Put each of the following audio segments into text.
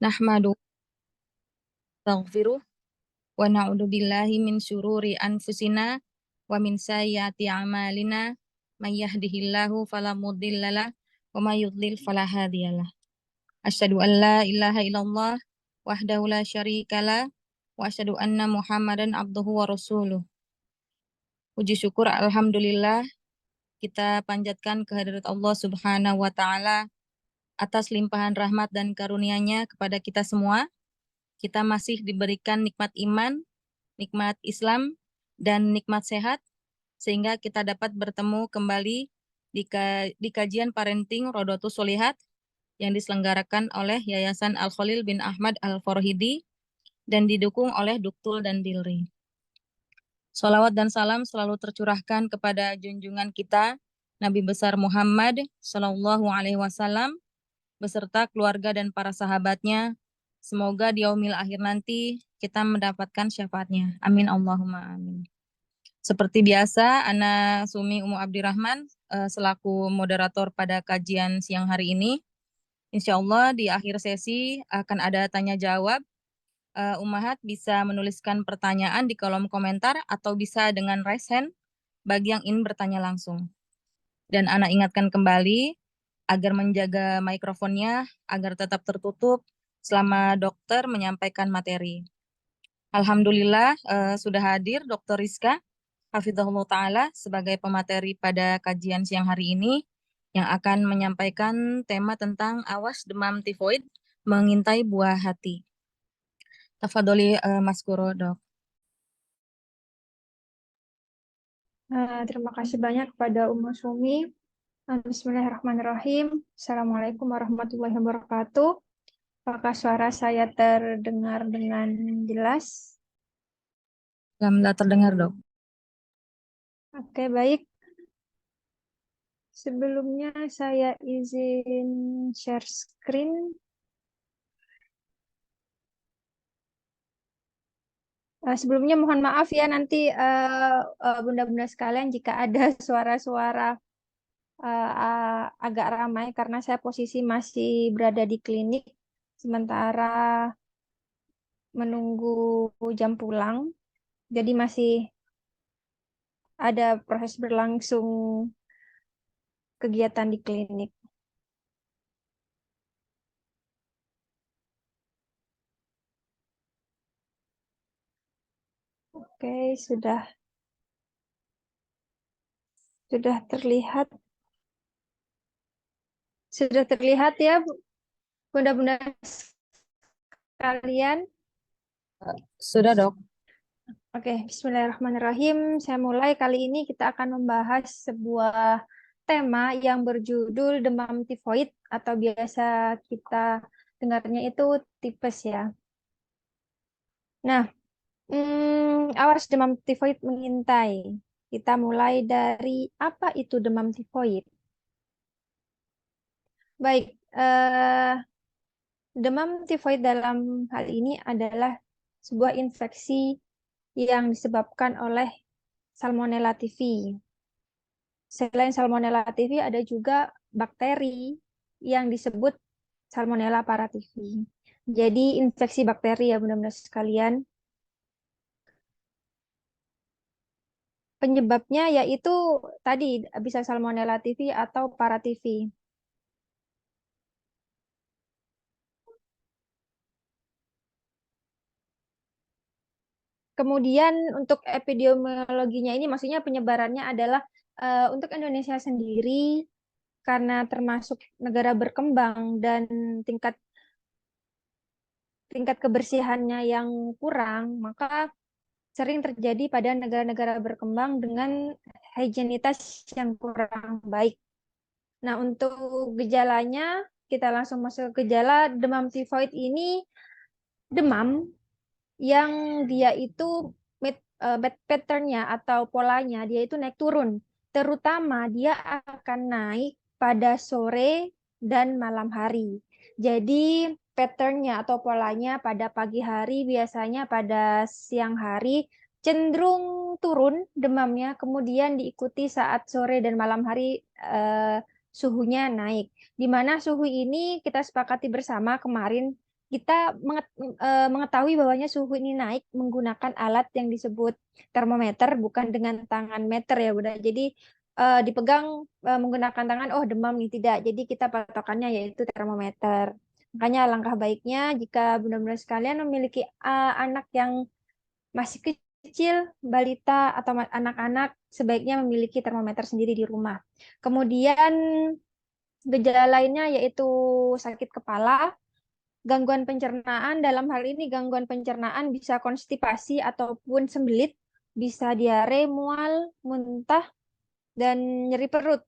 Nahmadu nastaghfiruh wa na'udzu billahi min syururi anfusina wa min sayyiati a'malina may yahdihillahu fala mudhillalah wa may yudlil fala hadiyalah. Asyhadu an la ilaha illallah wahdahu la syarikalah wa asyhadu anna Muhammadan abduhu wa rasuluh. Puji syukur alhamdulillah kita panjatkan kehadirat Allah Subhanahu wa taala atas limpahan rahmat dan karunia-Nya kepada kita semua. Kita masih diberikan nikmat iman, nikmat Islam, dan nikmat sehat, sehingga kita dapat bertemu kembali di kajian parenting Rodotus Solihat yang diselenggarakan oleh Yayasan Al-Khalil bin Ahmad Al-Farhidi dan didukung oleh Duktul dan Dilri. Salawat dan salam selalu tercurahkan kepada junjungan kita, Nabi besar Muhammad Sallallahu Alaihi Wasallam, beserta keluarga dan para sahabatnya. Semoga di yaumil akhir nanti kita mendapatkan syafaatnya. Amin Allahumma amin. Seperti biasa, Ana Sumi Umu Abdirrahman selaku moderator pada kajian siang hari ini. Insya Allah di akhir sesi akan ada tanya jawab. Ummahat bisa menuliskan pertanyaan di kolom komentar atau bisa dengan raise hand bagi yang ingin bertanya langsung. Dan Ana ingatkan kembali agar menjaga mikrofonnya agar tetap tertutup selama dokter menyampaikan materi. Alhamdulillah sudah hadir Dr. Rizka Hafizahullah Ta'ala sebagai pemateri pada kajian siang hari ini yang akan menyampaikan tema tentang awas demam tifoid mengintai buah hati. Tafadholi Mas Kuro, Dok. Terima kasih banyak kepada Ummu Sumi. Bismillahirrahmanirrahim. Assalamualaikum warahmatullahi wabarakatuh. Apakah suara saya terdengar dengan jelas? Alhamdulillah terdengar, Dok. Oke, baik. Sebelumnya saya izin share screen. Sebelumnya mohon maaf ya nanti bunda-bunda sekalian jika ada suara-suara agak ramai karena saya posisi masih berada di klinik sementara menunggu jam pulang. Jadi masih ada proses berlangsung kegiatan di klinik. Oke, sudah terlihat. Sudah terlihat ya, bunda-bunda sekalian. Sudah, Dok. Oke, bismillahirrahmanirrahim. Saya mulai kali ini kita akan membahas sebuah tema yang berjudul demam tifoid atau biasa kita dengarnya itu tipes ya. Nah, awas demam tifoid mengintai. Kita mulai dari apa itu demam tifoid. Baik, demam tifoid dalam hal ini adalah sebuah infeksi yang disebabkan oleh Salmonella typhi. Selain Salmonella typhi ada juga bakteri yang disebut Salmonella paratyphi. Jadi infeksi bakteri ya benar-benar sekalian. Penyebabnya yaitu tadi bisa Salmonella typhi atau paratyphi. Kemudian untuk epidemiologinya ini maksudnya penyebarannya adalah untuk Indonesia sendiri karena termasuk negara berkembang dan tingkat kebersihannya yang kurang, maka sering terjadi pada negara-negara berkembang dengan higienitas yang kurang baik. Nah, untuk gejalanya kita langsung masuk ke gejala demam tifoid ini demam yang dia itu bad pattern-nya atau polanya dia itu naik turun. Terutama dia akan naik pada sore dan malam hari. Jadi pattern-nya atau polanya pada pagi hari biasanya pada siang hari cenderung turun demamnya, kemudian diikuti saat sore dan malam hari suhunya naik. Di mana suhu ini kita sepakati bersama kemarin kita mengetahui bahwanya suhu ini naik menggunakan alat yang disebut termometer, bukan dengan tangan meter ya Bunda. Jadi dipegang menggunakan tangan, oh demam nih, tidak. Jadi kita patokannya yaitu termometer. Makanya alangkah baiknya jika Bunda-Bunda sekalian memiliki anak yang masih kecil, balita atau anak-anak, sebaiknya memiliki termometer sendiri di rumah. Kemudian gejala lainnya yaitu sakit kepala, gangguan pencernaan. Dalam hal ini gangguan pencernaan bisa konstipasi ataupun sembelit, bisa diare, mual, muntah, dan nyeri perut.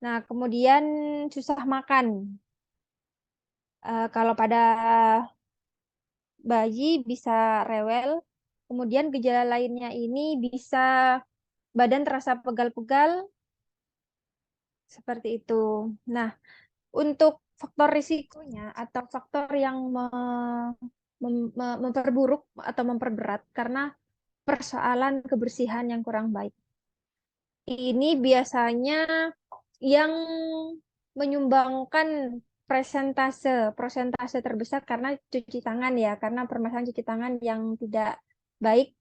Nah, kemudian susah makan. Kalau pada bayi bisa rewel. Kemudian gejala lainnya ini bisa badan terasa pegal-pegal, seperti itu. Nah, untuk faktor risikonya atau faktor yang memperburuk atau memperberat karena persoalan kebersihan yang kurang baik. Ini biasanya yang menyumbangkan persentase terbesar karena cuci tangan ya, karena permasalahan cuci tangan yang tidak baik.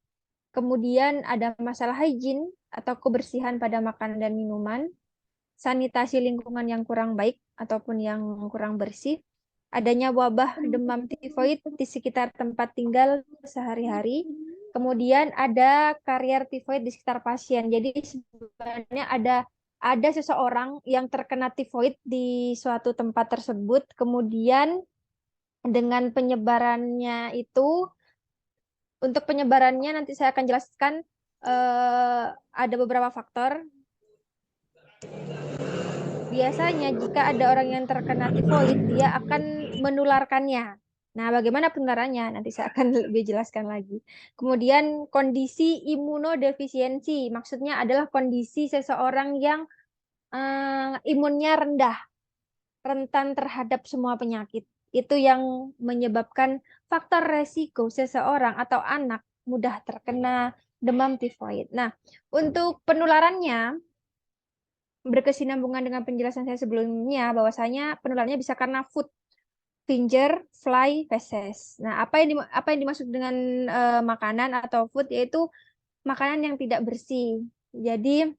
Kemudian ada masalah hygiene atau kebersihan pada makanan dan minuman, sanitasi lingkungan yang kurang baik ataupun yang kurang bersih, adanya wabah demam tifoid di sekitar tempat tinggal sehari-hari, kemudian ada karier tifoid di sekitar pasien. Jadi sebenarnya ada seseorang yang terkena tifoid di suatu tempat tersebut, kemudian dengan penyebarannya itu, untuk penyebarannya nanti saya akan jelaskan, ada beberapa faktor. Biasanya jika ada orang yang terkena tifoid, dia akan menularkannya. Nah, bagaimana penularannya? Nanti saya akan lebih jelaskan lagi. Kemudian kondisi imunodefisiensi, maksudnya adalah kondisi seseorang yang imunnya rendah, rentan terhadap semua penyakit. Itu yang menyebabkan faktor resiko seseorang atau anak mudah terkena demam tifoid. Nah, untuk penularannya, berkesinambungan dengan penjelasan saya sebelumnya, bahwasanya penularannya bisa karena food, finger, fly, feces. Nah, apa yang dimaksud dengan makanan atau food, yaitu makanan yang tidak bersih. Jadi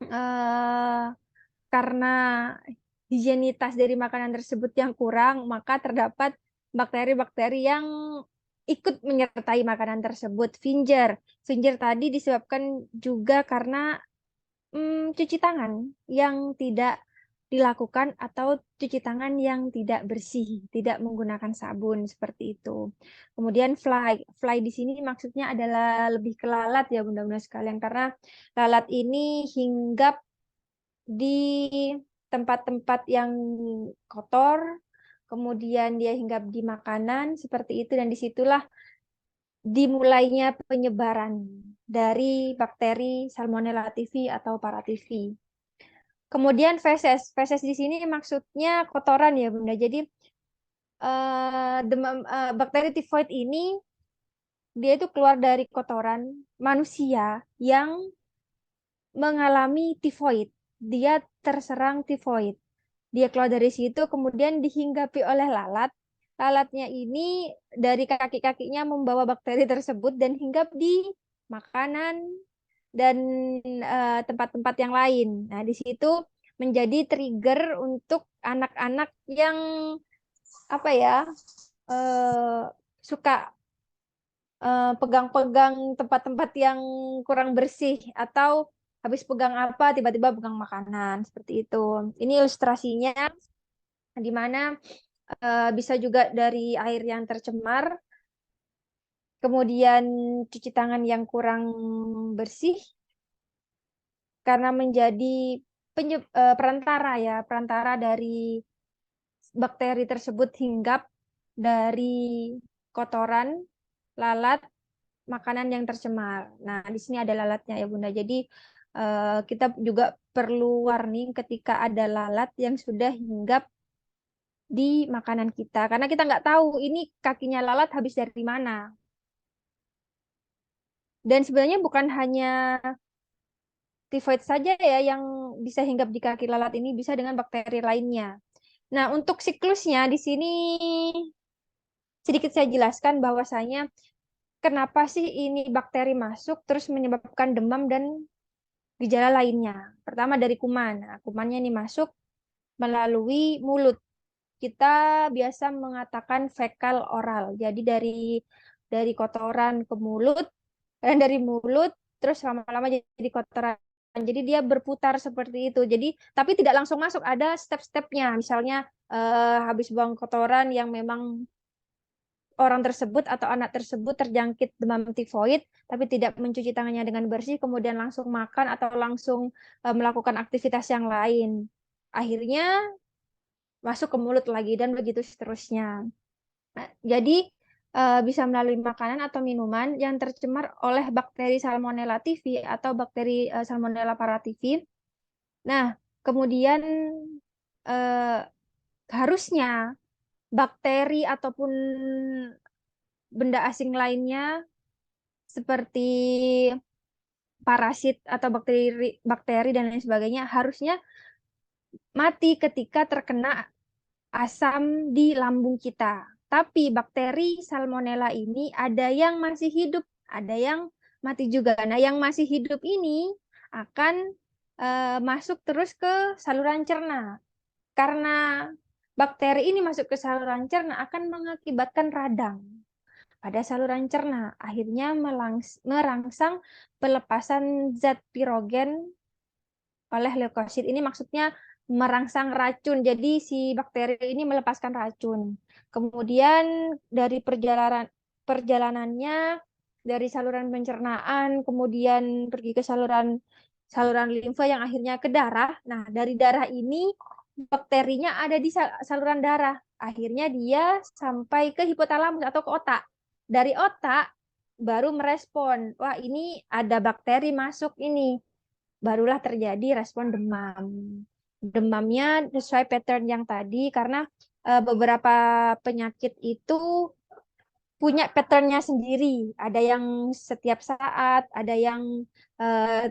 eh, karena higienitas dari makanan tersebut yang kurang, maka terdapat bakteri-bakteri yang ikut menyertai makanan tersebut. Finger tadi disebabkan juga karena cuci tangan yang tidak dilakukan atau cuci tangan yang tidak bersih, tidak menggunakan sabun seperti itu. Kemudian fly di sini maksudnya adalah lebih ke lalat ya bunda-bunda sekalian, karena lalat ini hinggap di tempat-tempat yang kotor, kemudian dia hinggap di makanan seperti itu, dan disitulah dimulainya penyebaran dari bakteri Salmonella typhi atau Paratyphi. Kemudian feses. Feses di sini maksudnya kotoran ya Bunda. Jadi bakteri tifoid ini dia itu keluar dari kotoran manusia yang mengalami tifoid. Dia terserang tifoid. Dia keluar dari situ kemudian dihinggapi oleh lalat. Lalatnya ini dari kaki-kakinya membawa bakteri tersebut dan hinggap di makanan dan tempat-tempat yang lain. Nah, di situ menjadi trigger untuk anak-anak yang apa ya, eh, suka pegang-pegang tempat-tempat yang kurang bersih, atau habis pegang apa tiba-tiba pegang makanan seperti itu. Ini ilustrasinya, di mana bisa juga dari air yang tercemar, kemudian cuci tangan yang kurang bersih, karena menjadi perantara ya, perantara dari bakteri tersebut hinggap dari kotoran, lalat, makanan yang tercemar. Nah, di sini ada lalatnya ya Bunda. Jadi kita juga perlu warning ketika ada lalat yang sudah hinggap di makanan kita, karena kita nggak tahu ini kakinya lalat habis dari mana. Dan sebenarnya bukan hanya tifoid saja ya yang bisa hinggap di kaki lalat, ini bisa dengan bakteri lainnya. Nah, untuk siklusnya di sini sedikit saya jelaskan bahwasanya kenapa sih ini bakteri masuk terus menyebabkan demam dan gejala lainnya. Pertama dari kuman. Nah, kumannya ini masuk melalui mulut. Kita biasa mengatakan fekal oral. Jadi dari kotoran ke mulut dan dari mulut terus lama-lama jadi kotoran. Jadi dia berputar seperti itu. Jadi tapi tidak langsung masuk, ada step-stepnya. Misalnya habis buang kotoran yang memang orang tersebut atau anak tersebut terjangkit demam tifoid tapi tidak mencuci tangannya dengan bersih, kemudian langsung makan atau langsung melakukan aktivitas yang lain. Akhirnya masuk ke mulut lagi dan begitu seterusnya. Nah, jadi bisa melalui makanan atau minuman yang tercemar oleh bakteri Salmonella typhi atau bakteri Salmonella paratyphi. Nah, kemudian eh, harusnya bakteri ataupun benda asing lainnya seperti parasit atau bakteri bakteri dan lain sebagainya harusnya mati ketika terkena asam di lambung kita. Tapi bakteri Salmonella ini ada yang masih hidup, ada yang mati juga. Nah, yang masih hidup ini akan masuk terus ke saluran cerna. Karena bakteri ini masuk ke saluran cerna akan mengakibatkan radang pada saluran cerna. Akhirnya merangsang pelepasan zat pirogen oleh leukosit. Ini maksudnya merangsang racun. Jadi si bakteri ini melepaskan racun. Kemudian dari perjalanannya dari saluran pencernaan, kemudian pergi ke saluran saluran limfa yang akhirnya ke darah. Nah, dari darah ini bakterinya ada di saluran darah. Akhirnya dia sampai ke hipotalamus atau ke otak. Dari otak baru merespon, wah ini ada bakteri masuk ini, barulah terjadi respon demam. Demamnya sesuai pattern yang tadi karena beberapa penyakit itu punya patternnya sendiri. Ada yang setiap saat, ada yang eh,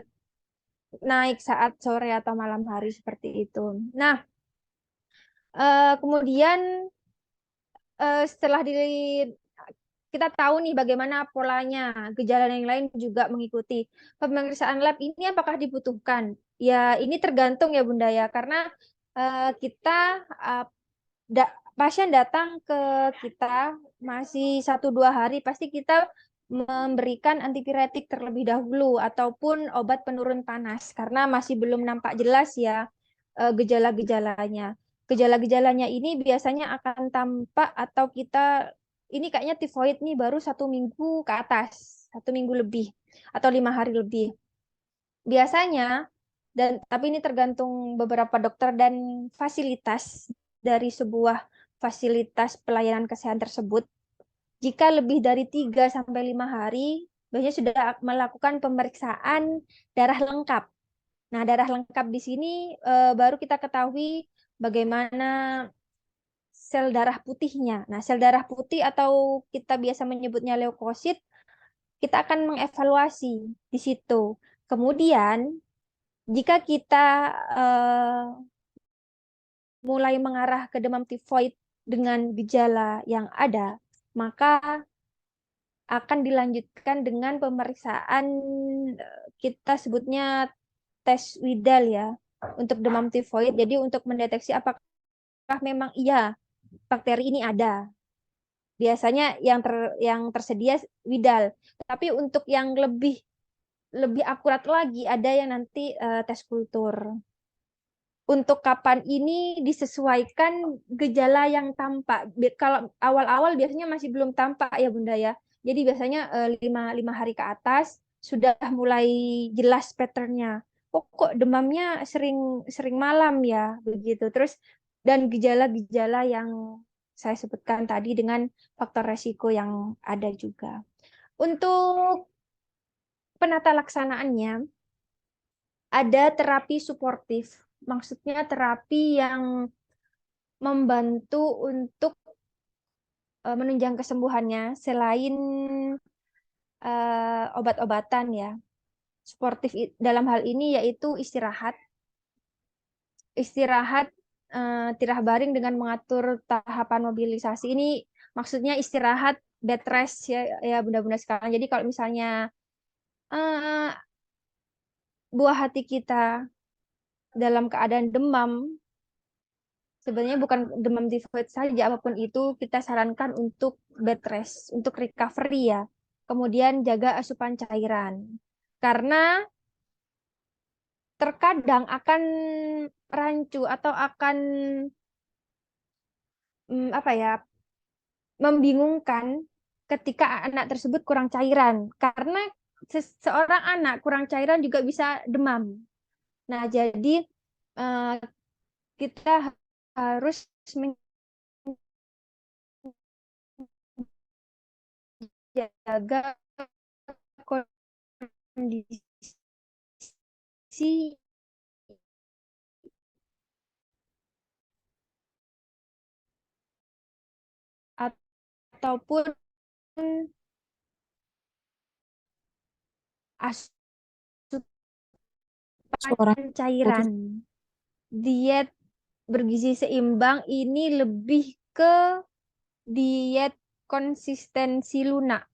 naik saat sore atau malam hari seperti itu. Nah, kemudian setelah kita tahu nih bagaimana polanya, gejala yang lain juga mengikuti. Pemeriksaan lab ini apakah dibutuhkan? Ya, ini tergantung ya Bunda ya, karena kita pasien datang ke kita masih 1-2 hari pasti kita memberikan antipiretik terlebih dahulu ataupun obat penurun panas karena masih belum nampak jelas ya gejala-gejalanya. Gejala-gejalanya ini biasanya akan tampak atau kita ini kayaknya tifoid nih baru 1 minggu ke atas, 1 minggu lebih atau 5 hari lebih. Biasanya tapi ini tergantung beberapa dokter dan fasilitas dari sebuah fasilitas pelayanan kesehatan tersebut. Jika lebih dari 3 sampai 5 hari, biasanya sudah melakukan pemeriksaan darah lengkap. Nah, darah lengkap di sini baru kita ketahui bagaimana sel darah putihnya. Nah, sel darah putih atau kita biasa menyebutnya leukosit, kita akan mengevaluasi di situ. Kemudian, jika kita mulai mengarah ke demam tifoid dengan gejala yang ada, maka akan dilanjutkan dengan pemeriksaan kita sebutnya tes Widal ya untuk demam tifoid. Jadi untuk mendeteksi apakah memang iya bakteri ini ada. Biasanya yang tersedia Widal. Tapi untuk yang lebih lebih akurat lagi ada yang nanti tes kultur. Untuk kapan ini disesuaikan gejala yang tampak. Kalau awal-awal biasanya masih belum tampak ya Bunda ya. Jadi biasanya 5 hari ke atas sudah mulai jelas patternnya. Kok demamnya sering sering malam ya begitu. Terus dan gejala-gejala yang saya sebutkan tadi dengan faktor resiko yang ada juga. Untuk penata laksanaannya ada terapi suportif. Maksudnya terapi yang membantu untuk menunjang kesembuhannya selain obat-obatan ya. Suportif dalam hal ini yaitu istirahat. Istirahat tirah baring dengan mengatur tahapan mobilisasi ini Maksudnya istirahat, bed rest ya bunda-bunda sekalian. Jadi kalau misalnya eh, buah hati kita dalam keadaan demam, sebenarnya bukan demam tifoid saja, apapun itu kita sarankan untuk bed rest, untuk recovery ya. Kemudian jaga asupan cairan. Karena terkadang akan rancu atau akan apa ya, membingungkan ketika anak tersebut kurang cairan. Karena seorang anak kurang cairan juga bisa demam. Nah, jadi eh, kita harus menjaga kondisi ataupun asupan Suara putus. cairan. Diet bergizi seimbang ini lebih ke diet konsistensi lunak.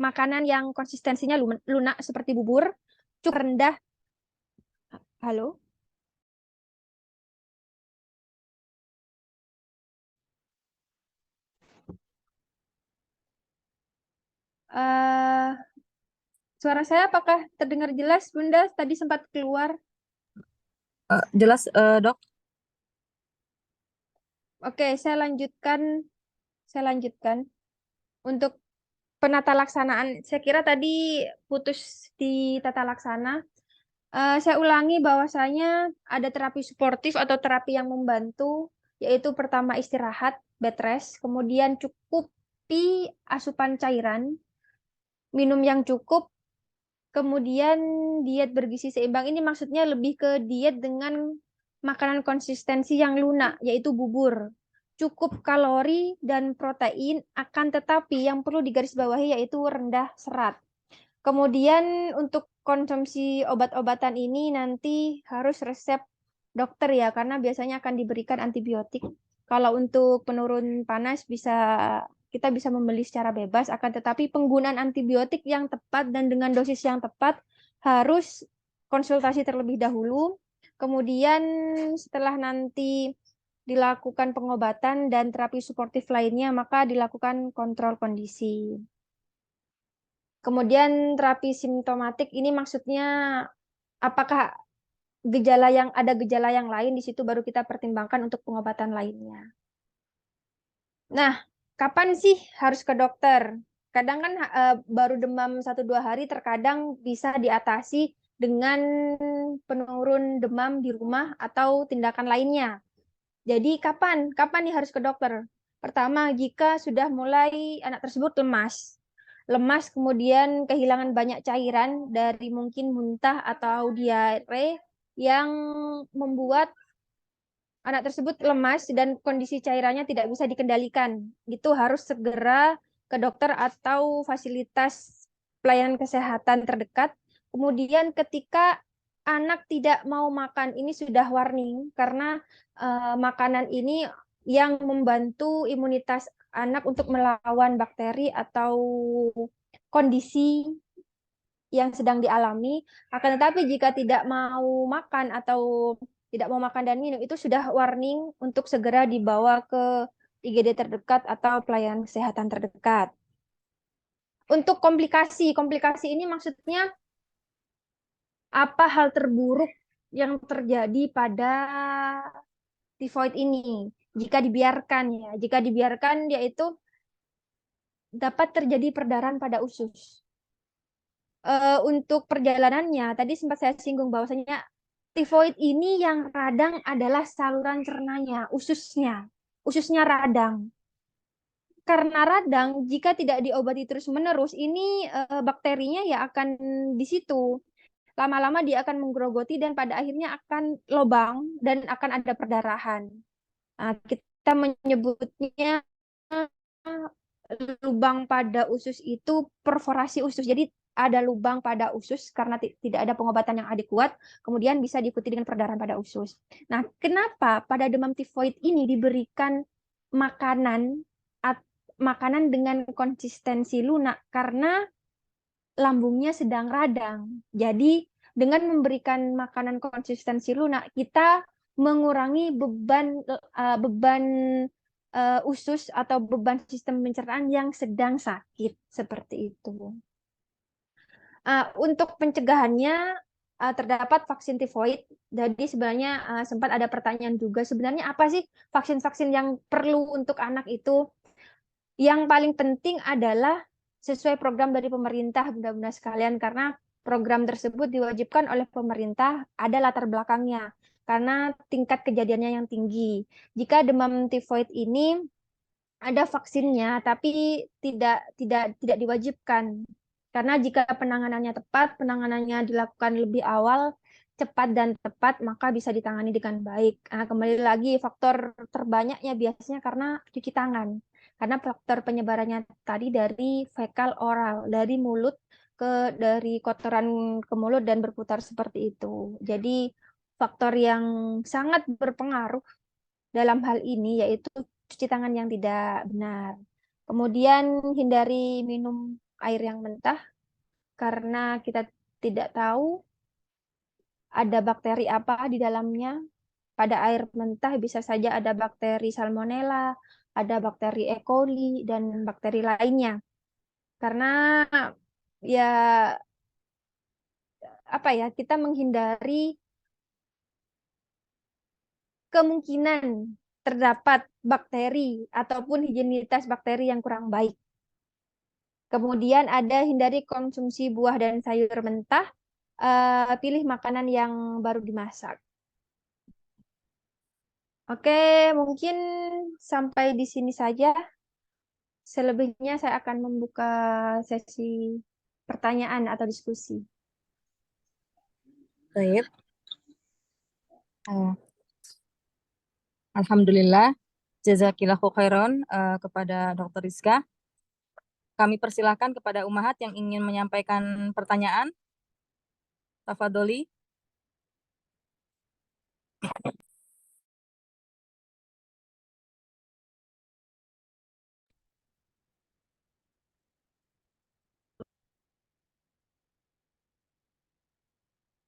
Makanan yang konsistensinya lunak seperti bubur, cukup rendah. Halo? eh Suara saya apakah terdengar jelas, Bunda? Tadi sempat keluar. Jelas, Dok. Oke, saya lanjutkan. Saya lanjutkan. Untuk penata laksanaan, saya kira tadi putus di tata laksana. Saya ulangi bahwasanya ada terapi suportif atau terapi yang membantu, yaitu pertama istirahat, bed rest, kemudian cukupi asupan cairan, minum yang cukup, kemudian diet bergizi seimbang. Ini maksudnya lebih ke diet dengan makanan konsistensi yang lunak, yaitu bubur. Cukup kalori dan protein, akan tetapi yang perlu digarisbawahi yaitu rendah serat. Kemudian untuk konsumsi obat-obatan ini nanti harus resep dokter ya, karena biasanya akan diberikan antibiotik. Kalau untuk penurun panas kita bisa membeli secara bebas, akan tetapi penggunaan antibiotik yang tepat dan dengan dosis yang tepat harus konsultasi terlebih dahulu. Kemudian setelah nanti dilakukan pengobatan dan terapi suportif lainnya, maka dilakukan kontrol kondisi. Kemudian terapi simptomatik ini maksudnya apakah ada gejala yang lain, di situ baru kita pertimbangkan untuk pengobatan lainnya. Nah, kapan sih harus ke dokter? Kadang kan baru demam 1-2 hari, terkadang bisa diatasi dengan penurun demam di rumah atau tindakan lainnya. Jadi kapan nih harus ke dokter? Pertama, jika sudah mulai anak tersebut lemas, kemudian kehilangan banyak cairan dari mungkin muntah atau diare yang membuat anak tersebut lemas dan kondisi cairannya tidak bisa dikendalikan. Itu harus segera ke dokter atau fasilitas pelayanan kesehatan terdekat. Kemudian ketika anak tidak mau makan, ini sudah warning karena makanan ini yang membantu imunitas anak untuk melawan bakteri atau kondisi yang sedang dialami. Akan tetapi jika tidak mau makan atau tidak mau makan dan minum, itu sudah warning untuk segera dibawa ke IGD terdekat atau pelayanan kesehatan terdekat. Untuk komplikasi ini maksudnya apa hal terburuk yang terjadi pada tifoid ini jika dibiarkan yaitu dapat terjadi perdarahan pada usus. Untuk perjalanannya tadi sempat saya singgung bahwasanya tifoid ini yang radang adalah saluran cernanya, ususnya radang. Karena radang, jika tidak diobati terus-menerus, ini bakterinya ya akan di situ. Lama-lama dia akan menggerogoti dan pada akhirnya akan lobang dan akan ada perdarahan. Nah, kita menyebutnya lubang pada usus itu perforasi usus. Jadi ada lubang pada usus karena tidak ada pengobatan yang adekuat, kemudian bisa diikuti dengan perdarahan pada usus. Nah, kenapa pada demam tifoid ini diberikan makanan makanan dengan konsistensi lunak karena lambungnya sedang radang. Jadi dengan memberikan makanan konsistensi lunak, kita mengurangi beban usus atau beban sistem pencernaan yang sedang sakit seperti itu. Untuk pencegahannya terdapat vaksin tifoid. Jadi sebenarnya sempat ada pertanyaan juga, sebenarnya apa sih vaksin-vaksin yang perlu untuk anak itu? Yang paling penting adalah sesuai program dari pemerintah, bunda-bunda sekalian, karena program tersebut diwajibkan oleh pemerintah, ada latar belakangnya, karena tingkat kejadiannya yang tinggi. Jika demam tifoid ini ada vaksinnya, tapi tidak diwajibkan. Karena jika penanganannya tepat, penanganannya dilakukan lebih awal, cepat dan tepat, maka bisa ditangani dengan baik. Nah, kembali lagi faktor terbanyaknya biasanya karena cuci tangan. Karena faktor penyebarannya tadi dari fekal oral, dari mulut dari kotoran ke mulut dan berputar seperti itu. Jadi faktor yang sangat berpengaruh dalam hal ini yaitu cuci tangan yang tidak benar. Kemudian hindari minum air yang mentah karena kita tidak tahu ada bakteri apa di dalamnya. Pada air mentah bisa saja ada bakteri Salmonella, ada bakteri E. coli, dan bakteri lainnya. Karena ya apa ya, kita menghindari kemungkinan terdapat bakteri ataupun higienitas bakteri yang kurang baik. Kemudian ada hindari konsumsi buah dan sayur mentah, pilih makanan yang baru dimasak. Oke, mungkin sampai di sini saja. Selebihnya saya akan membuka sesi pertanyaan atau diskusi. Baik. Alhamdulillah, jazakillahu khairan kepada Dr. Rizka. Kami persilahkan kepada Umahat yang ingin menyampaikan pertanyaan. Tafadholi.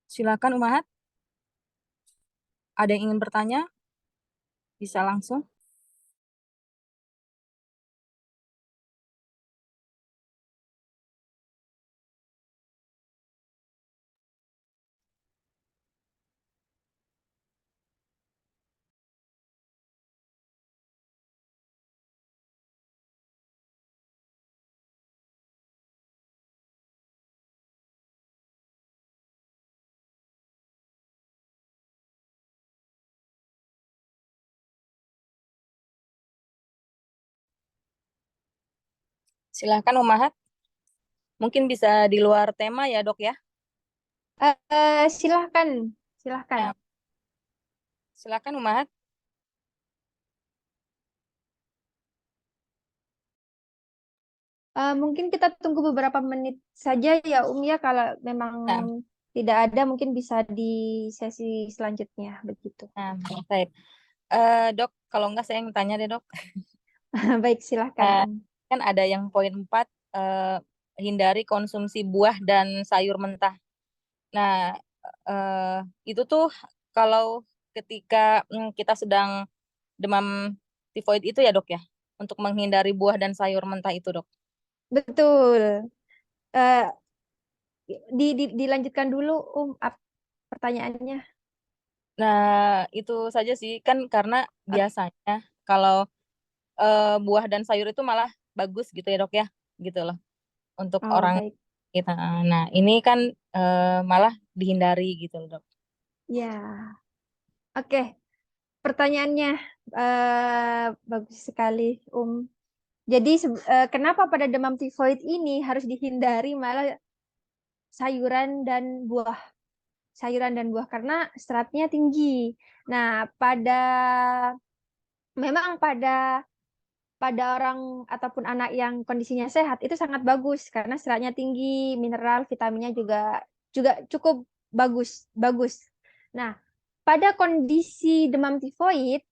Silakan Umahat. Ada yang ingin bertanya? Bisa langsung. Silakan Umahat. Mungkin bisa di luar tema ya, Dok ya. Silahkan, silahkan. Ya, silakan Umahat. Mungkin kita tunggu beberapa menit saja ya, ya, kalau memang Nah, tidak ada mungkin bisa di sesi selanjutnya begitu. nah, baik. Dok, kalau enggak saya yang tanya deh, Dok. Baik, silahkan Nah, Om. kan ada yang poin 4, hindari konsumsi buah dan sayur mentah. Nah, itu tuh kalau ketika kita sedang demam tifoid itu ya, Dok ya, untuk menghindari buah dan sayur mentah itu, Dok. Betul. Eh, dilanjutkan dulu pertanyaannya. Nah, itu saja sih kan karena biasanya kalau buah dan sayur itu malah bagus gitu ya, Dok ya, gitu loh untuk Oh, orang baik. kita. Nah, ini kan malah dihindari gitu loh, Dok. Ya, oke. Pertanyaannya bagus sekali, Jadi kenapa pada demam tifoid ini harus dihindari malah sayuran dan buah? Sayuran dan buah karena seratnya tinggi. Nah, memang pada orang ataupun anak yang kondisinya sehat itu sangat bagus karena seratnya tinggi, mineral, vitaminnya juga juga cukup bagus, bagus. Nah, pada kondisi demam tifoid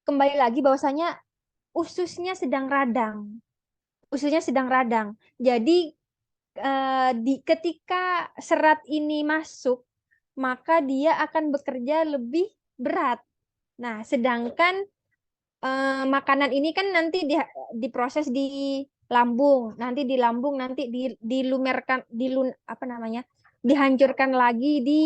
kembali lagi bahwasanya ususnya sedang radang. Ususnya sedang radang. Jadi ketika serat ini masuk, maka dia akan bekerja lebih berat. Nah, sedangkan makanan ini kan nanti diproses di lambung, nanti di lambung nanti dilumerkan, apa namanya, dihancurkan lagi di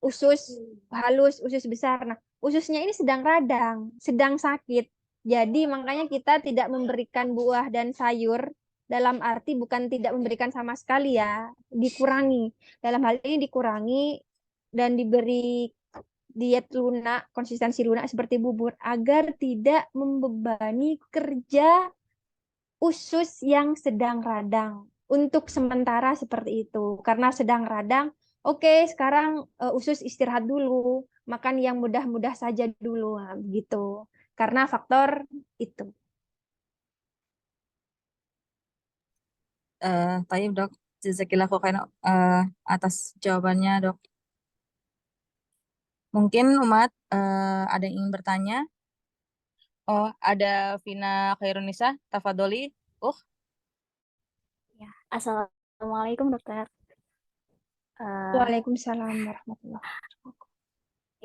usus halus, usus besar. Nah, ususnya ini sedang radang, sedang sakit. Jadi makanya kita tidak memberikan buah dan sayur, dalam arti bukan tidak memberikan sama sekali ya, dikurangi. Dalam hal ini dikurangi dan diberi diet lunak, konsistensi lunak seperti bubur agar tidak membebani kerja usus yang sedang radang. Untuk sementara seperti itu. Karena sedang radang, oke, sekarang usus istirahat dulu, makan yang mudah-mudah saja dulu, nah, begitu. Karena faktor itu. Taib dok, jazakillah khairan atas jawabannya dok. Mungkin Umat ada yang ingin bertanya. Oh, ada Vina Khairunisa, Tafadoli. Ya. Assalamualaikum dokter. Waalaikumsalam warahmatullahi wabarakatuh.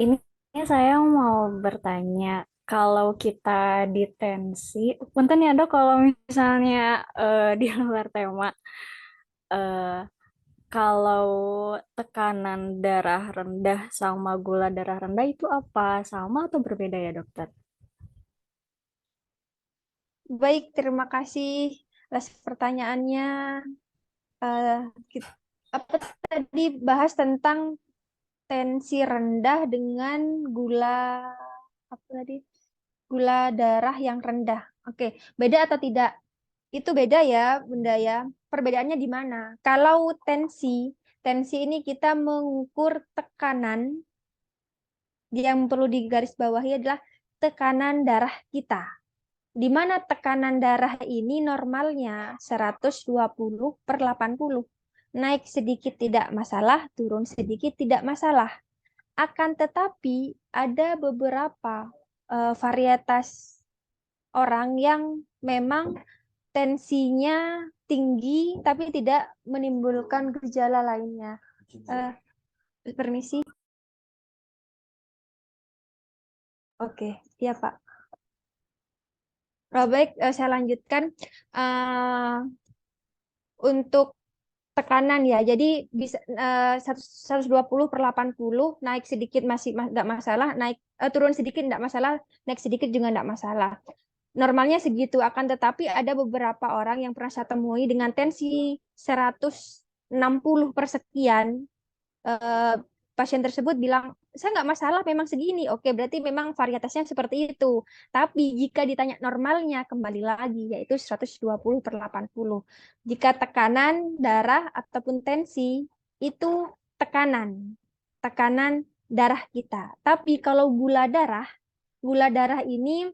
Ini saya mau bertanya, kalau kita di tensi, punten ya dok, kalau misalnya di luar tema, eh, kalau tekanan darah rendah sama gula darah rendah itu apa? Sama atau berbeda ya dokter? Baik, terima kasih atas pertanyaannya. Eh, apa tadi bahas tentang tensi rendah dengan gula apa tadi? Gula darah yang rendah. Oke, beda atau tidak? Itu beda ya, Bunda ya. Perbedaannya di mana? Kalau tensi ini kita mengukur tekanan, yang perlu digarisbawahi adalah tekanan darah kita. Di mana tekanan darah ini normalnya 120/80. Naik sedikit tidak masalah, turun sedikit tidak masalah. Akan tetapi ada beberapa varietas orang yang memang tensinya tinggi tapi tidak menimbulkan gejala lainnya. Permisi. Oke, iya Pak. Baik, saya lanjutkan. Untuk tekanan ya, jadi bisa 120/80, naik sedikit masih nggak masalah, turun sedikit nggak masalah, naik sedikit juga nggak masalah. Normalnya segitu, akan tetapi ada beberapa orang yang pernah saya temui dengan tensi 160/sekian, pasien tersebut bilang, saya nggak masalah, memang segini. Oke, berarti memang varietasnya seperti itu. Tapi jika ditanya normalnya, kembali lagi, yaitu 120/80. Jika tekanan darah ataupun tensi, itu tekanan. Tekanan darah kita. Tapi kalau gula darah ini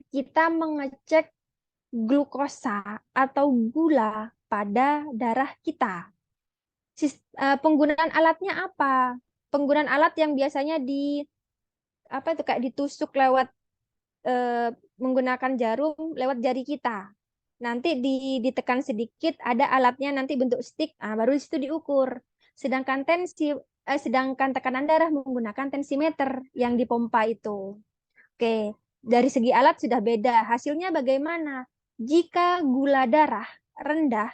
kita mengecek glukosa atau gula pada darah kita. Penggunaan alatnya apa? Penggunaan alat yang biasanya apa itu kayak ditusuk lewat menggunakan jarum lewat jari kita. Nanti ditekan sedikit, ada alatnya nanti bentuk stick, baru di situ diukur. Sedangkan tekanan darah menggunakan tensimeter yang dipompa itu. Oke, dari segi alat sudah beda. Hasilnya bagaimana? Jika gula darah rendah,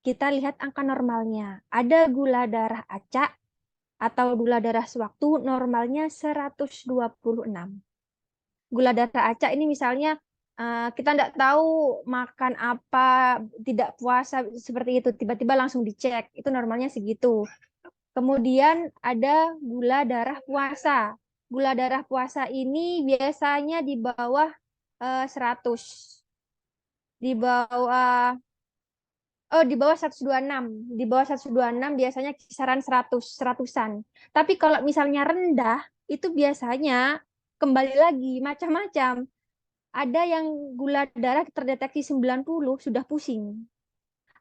kita lihat angka normalnya. Ada gula darah acak atau gula darah sewaktu normalnya 126. Gula darah acak ini misalnya kita tidak tahu makan apa, tidak puasa seperti itu, tiba-tiba langsung dicek, itu normalnya segitu. Kemudian ada gula darah puasa. Gula darah puasa ini biasanya di bawah 100. Di bawah di bawah 126. Di bawah 126 biasanya kisaran 100-an. Tapi kalau misalnya rendah, itu biasanya kembali lagi macam-macam. Ada yang gula darah terdeteksi 90 sudah pusing.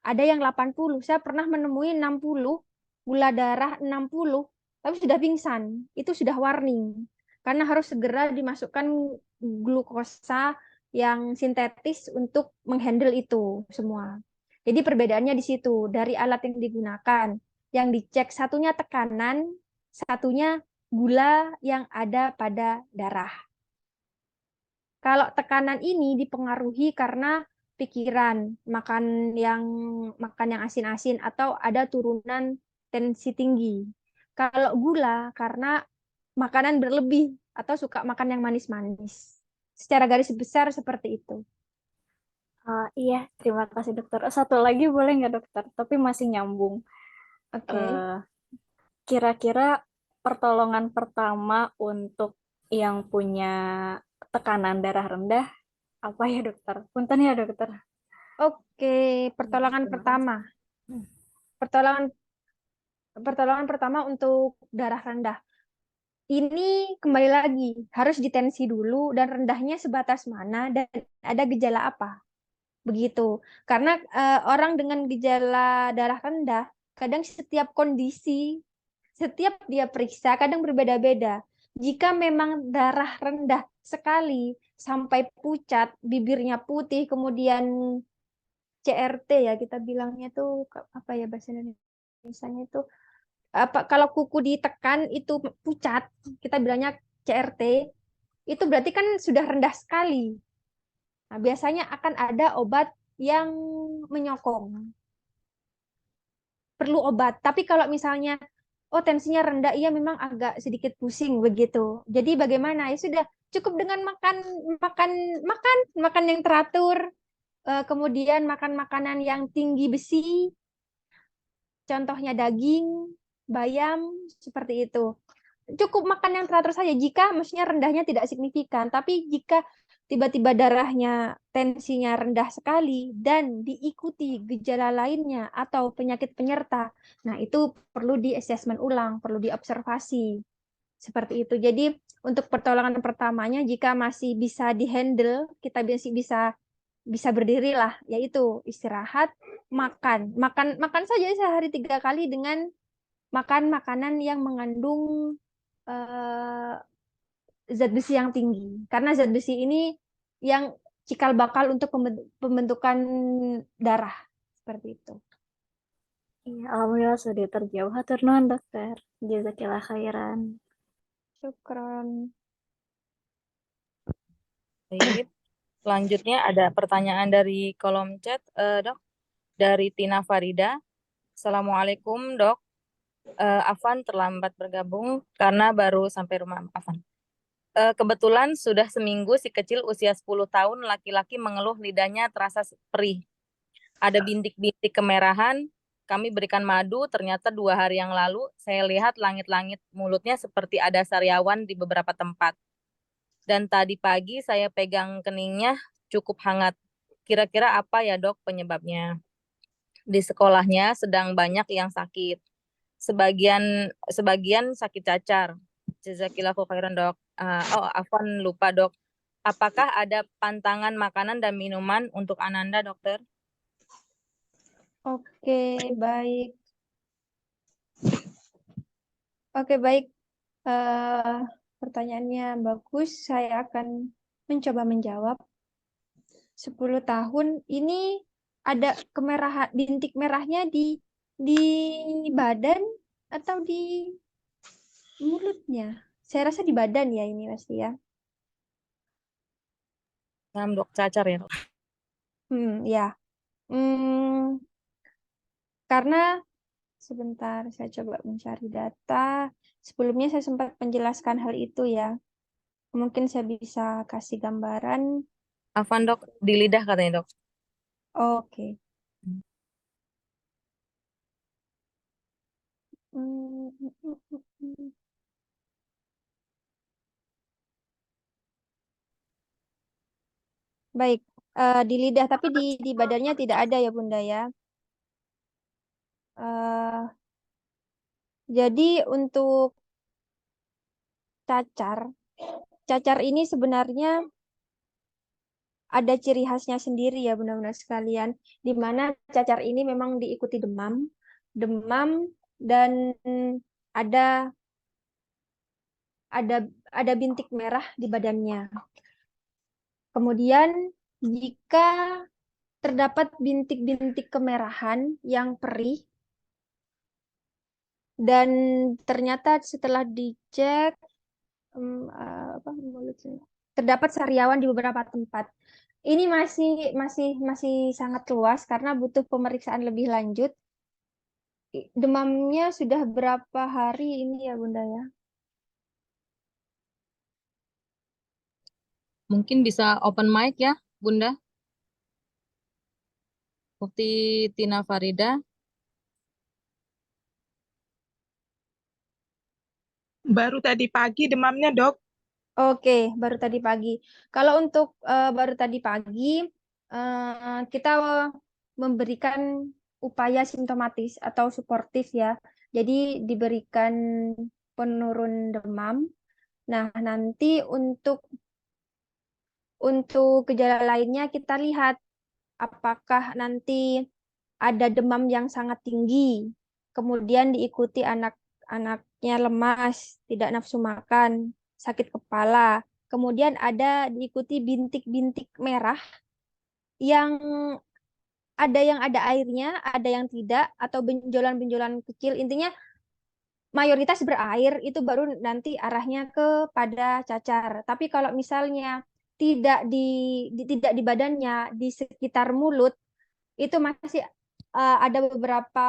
Ada yang 80. Saya pernah menemui 60, gula darah 60, tapi sudah pingsan. Itu sudah warning. Karena harus segera dimasukkan glukosa yang sintetis untuk menghandle itu semua. Jadi perbedaannya di situ dari alat yang digunakan. Yang dicek satunya tekanan, satunya gula yang ada pada darah. Kalau tekanan ini dipengaruhi karena pikiran, makan yang asin-asin atau ada turunan tensi tinggi. Kalau gula karena makanan berlebih atau suka makan yang manis-manis. Secara garis besar seperti itu. Iya, terima kasih dokter. Satu lagi boleh nggak dokter? Tapi masih nyambung. Oke. Eh, Kira-kira pertolongan pertama untuk yang punya tekanan darah rendah apa ya dokter? Punten ya dokter. Oke, pertolongan Terima pertama. kasih. Pertolongan pertolongan pertama untuk darah rendah. Ini kembali lagi harus ditensi dulu dan rendahnya sebatas mana dan ada gejala apa. Begitu. Karena orang dengan gejala darah rendah kadang setiap kondisi, setiap dia periksa kadang berbeda-beda. Jika memang darah rendah sekali sampai pucat, bibirnya putih, kemudian CRT ya kita bilangnya tuh apa ya bahasa Indonesia-nya itu apa kalau kuku ditekan itu pucat, kita bilangnya CRT, itu berarti kan sudah rendah sekali. Nah, biasanya akan ada obat yang menyokong. Perlu obat. Tapi kalau misalnya oh tensinya rendah, iya memang agak sedikit pusing begitu. Jadi bagaimana? Ya sudah cukup dengan makan makan makan makan yang teratur, kemudian makan makanan yang tinggi besi, contohnya daging, bayam, seperti itu. Cukup makan yang teratur saja jika maksudnya rendahnya tidak signifikan. Tapi jika tiba-tiba darahnya tensinya rendah sekali dan diikuti gejala lainnya atau penyakit penyerta, nah itu perlu di assessment ulang, perlu diobservasi. Seperti itu. Jadi untuk pertolongan pertamanya jika masih bisa dihandle, kita masih bisa berdiri lah, yaitu istirahat, makan saja sehari 3 kali dengan makan makanan yang mengandung eh, zat besi yang tinggi. Karena zat besi ini yang cikal bakal untuk pembentukan darah seperti itu. Iya, alhamdulillah sudah terjawab. Hatur nuhun dokter. Jazakillah khairan. Syukron. Baik. Selanjutnya ada pertanyaan dari kolom chat, Dok, dari Tina Farida. Assalamualaikum, Dok. Afan terlambat bergabung karena baru sampai rumah Afan. Kebetulan sudah seminggu si kecil usia 10 tahun laki-laki mengeluh lidahnya terasa perih. Ada bintik-bintik kemerahan. Kami berikan madu, ternyata 2 hari yang lalu saya lihat langit-langit mulutnya seperti ada sariawan di beberapa tempat. Dan tadi pagi saya pegang keningnya cukup hangat. Kira-kira apa ya dok penyebabnya? Di sekolahnya sedang banyak yang sakit. Sebagian sebagian sakit cacar. Jazakillahu khairan dok. Afwan lupa dok. Apakah ada pantangan makanan dan minuman untuk Ananda dokter? Oke, baik. Oke, baik. Pertanyaannya bagus. Saya akan mencoba menjawab. 10 tahun ini ada kemerahan, bintik merahnya di badan atau di mulutnya? Saya rasa di badan ya ini pasti ya. Dok, cacar ya dok. Ya. Hmm, karena sebentar saya coba mencari data. Sebelumnya saya sempat menjelaskan hal itu ya. Mungkin saya bisa kasih gambaran. Afwan dok, di lidah katanya dok. Oke. Hmm, hmm, hmm, hmm, hmm. Baik, di lidah tapi di badannya tidak ada ya Bunda ya. Eh, jadi untuk cacar, cacar ini sebenarnya ada ciri khasnya sendiri ya Bunda-Bunda sekalian, di mana cacar ini memang diikuti demam, demam dan ada ada ada bintik merah di badannya. Kemudian jika terdapat bintik-bintik kemerahan yang perih dan ternyata setelah dicek terdapat sariawan di beberapa tempat. Ini masih sangat luas karena butuh pemeriksaan lebih lanjut. Demamnya sudah berapa hari ini ya Bunda ya? Mungkin bisa open mic ya, Bunda. Mufti Tina Farida. Baru tadi pagi demamnya, Dok. Oke, baru tadi pagi. Kalau untuk baru tadi pagi, kita memberikan upaya simptomatis atau suportif ya. Jadi diberikan penurun demam. Nah, nanti untuk gejala lainnya kita lihat apakah nanti ada demam yang sangat tinggi, kemudian diikuti anak-anaknya lemas, tidak nafsu makan, sakit kepala, kemudian ada diikuti bintik-bintik merah yang ada airnya, ada yang tidak, atau benjolan-benjolan kecil. Intinya mayoritas berair itu baru nanti arahnya kepada cacar. Tapi kalau misalnya tidak di badannya, di sekitar mulut, itu masih ada beberapa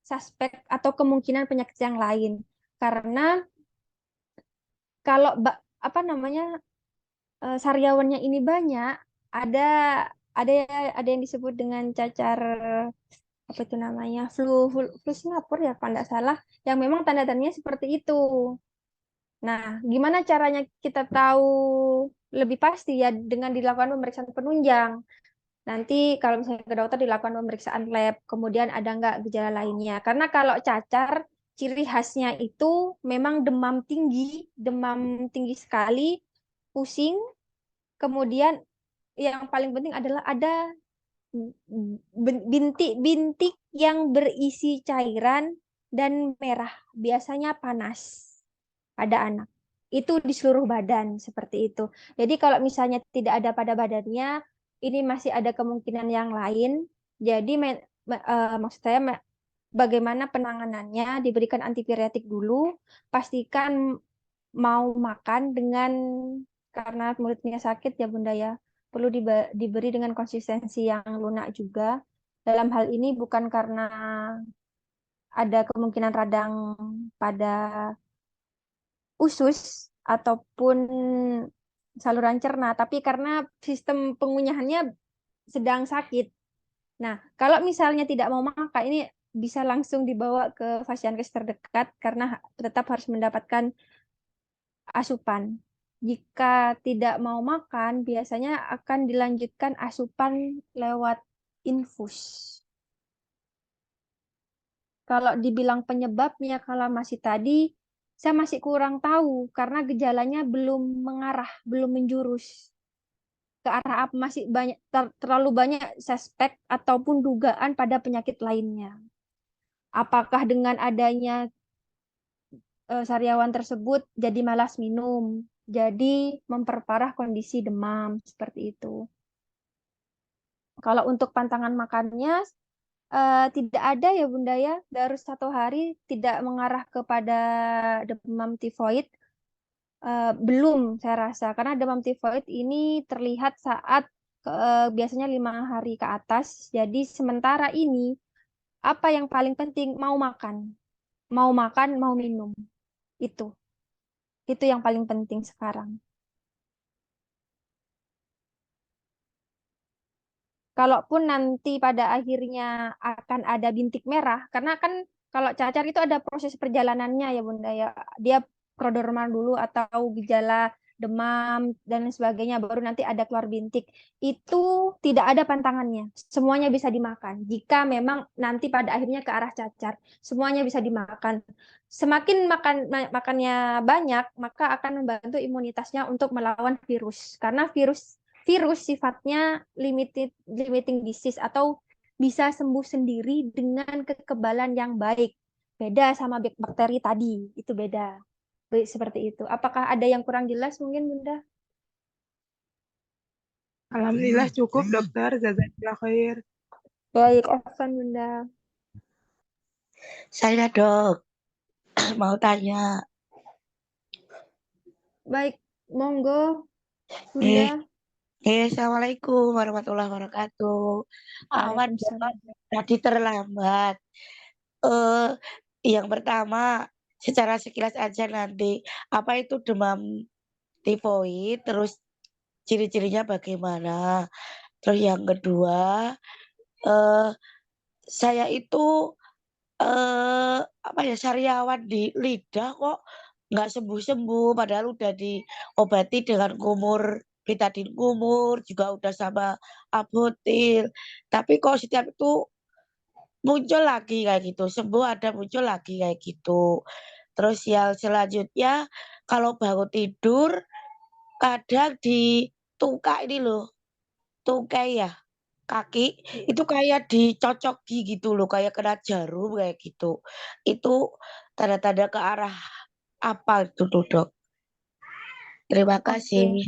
suspek atau kemungkinan penyakit yang lain. Karena kalau apa namanya sariawannya ini banyak, ada ada ada yang disebut dengan cacar apa itu namanya flu Singapura ya kalau tidak salah, yang memang tanda-tandanya seperti itu. Nah, gimana caranya kita tahu lebih pasti ya dengan dilakukan pemeriksaan penunjang. Nanti kalau misalnya ke dokter dilakukan pemeriksaan lab, kemudian ada nggak gejala lainnya. Karena kalau cacar, ciri khasnya itu memang demam tinggi sekali, pusing, kemudian yang paling penting adalah ada bintik-bintik yang berisi cairan dan merah, biasanya panas pada anak. Itu di seluruh badan seperti itu. Jadi kalau misalnya tidak ada pada badannya, ini masih ada kemungkinan yang lain. Jadi maksud saya bagaimana penanganannya, diberikan antipiretik dulu, pastikan mau makan karena mulutnya sakit ya Bunda ya, perlu diberi dengan konsistensi yang lunak juga. Dalam hal ini bukan karena ada kemungkinan radang pada usus ataupun saluran cerna, tapi karena sistem pengunyahannya sedang sakit. Nah, kalau misalnya tidak mau makan, ini bisa langsung dibawa ke fasiankes terdekat karena tetap harus mendapatkan asupan. Jika tidak mau makan, biasanya akan dilanjutkan asupan lewat infus. Kalau dibilang penyebabnya, kalau masih tadi, saya masih kurang tahu karena gejalanya belum mengarah, belum menjurus ke arah apa, masih banyak terlalu banyak suspek ataupun dugaan pada penyakit lainnya. Apakah dengan adanya sariawan tersebut jadi malas minum, jadi memperparah kondisi demam seperti itu. Kalau untuk pantangan makannya tidak ada ya Bunda ya, baru 1 hari tidak mengarah kepada demam tifoid. Belum saya rasa, karena demam tifoid ini terlihat saat biasanya 5 hari ke atas. Jadi sementara ini apa yang paling penting mau makan, mau minum itu. Itu yang paling penting sekarang. Kalaupun nanti pada akhirnya akan ada bintik merah, karena kan kalau cacar itu ada proses perjalanannya ya Bunda ya. Dia prodromal dulu atau gejala demam dan sebagainya, baru nanti ada keluar bintik. Itu tidak ada pantangannya. Semuanya bisa dimakan. Jika memang nanti pada akhirnya ke arah cacar, semuanya bisa dimakan. Semakin makannya banyak, maka akan membantu imunitasnya untuk melawan virus. Karena virus sifatnya limiting disease atau bisa sembuh sendiri dengan kekebalan yang baik. Beda sama bakteri tadi, itu beda. Seperti itu. Apakah ada yang kurang jelas mungkin Bunda? Alhamdulillah cukup dokter, jazakallah khair. Baik, Afwan Bunda. Saya dok, mau tanya. Baik, monggo Eh, Bunda. Assalamualaikum warahmatullahi wabarakatuh. Awan Bapak Waalaikumsalam. tadi terlambat. Eh, yang pertama, secara sekilas aja nanti, apa itu demam tifoid, terus ciri-cirinya bagaimana? Terus yang kedua, eh, saya itu apa ya, sariawan di lidah kok nggak sembuh-sembuh, padahal udah diobati dengan betadin kumur, juga udah sama Apotil. Tapi kok setiap itu muncul lagi kayak gitu, sembuh ada muncul lagi kayak gitu. Terus yang selanjutnya kalau bangun tidur kadang di tungkai ini loh, tungkai ya, kaki itu kayak dicocoki gitu loh, kayak kena jarum kayak gitu. Itu tanda-tanda ke arah apa itu tuh, Dok? Terima Oke. kasih.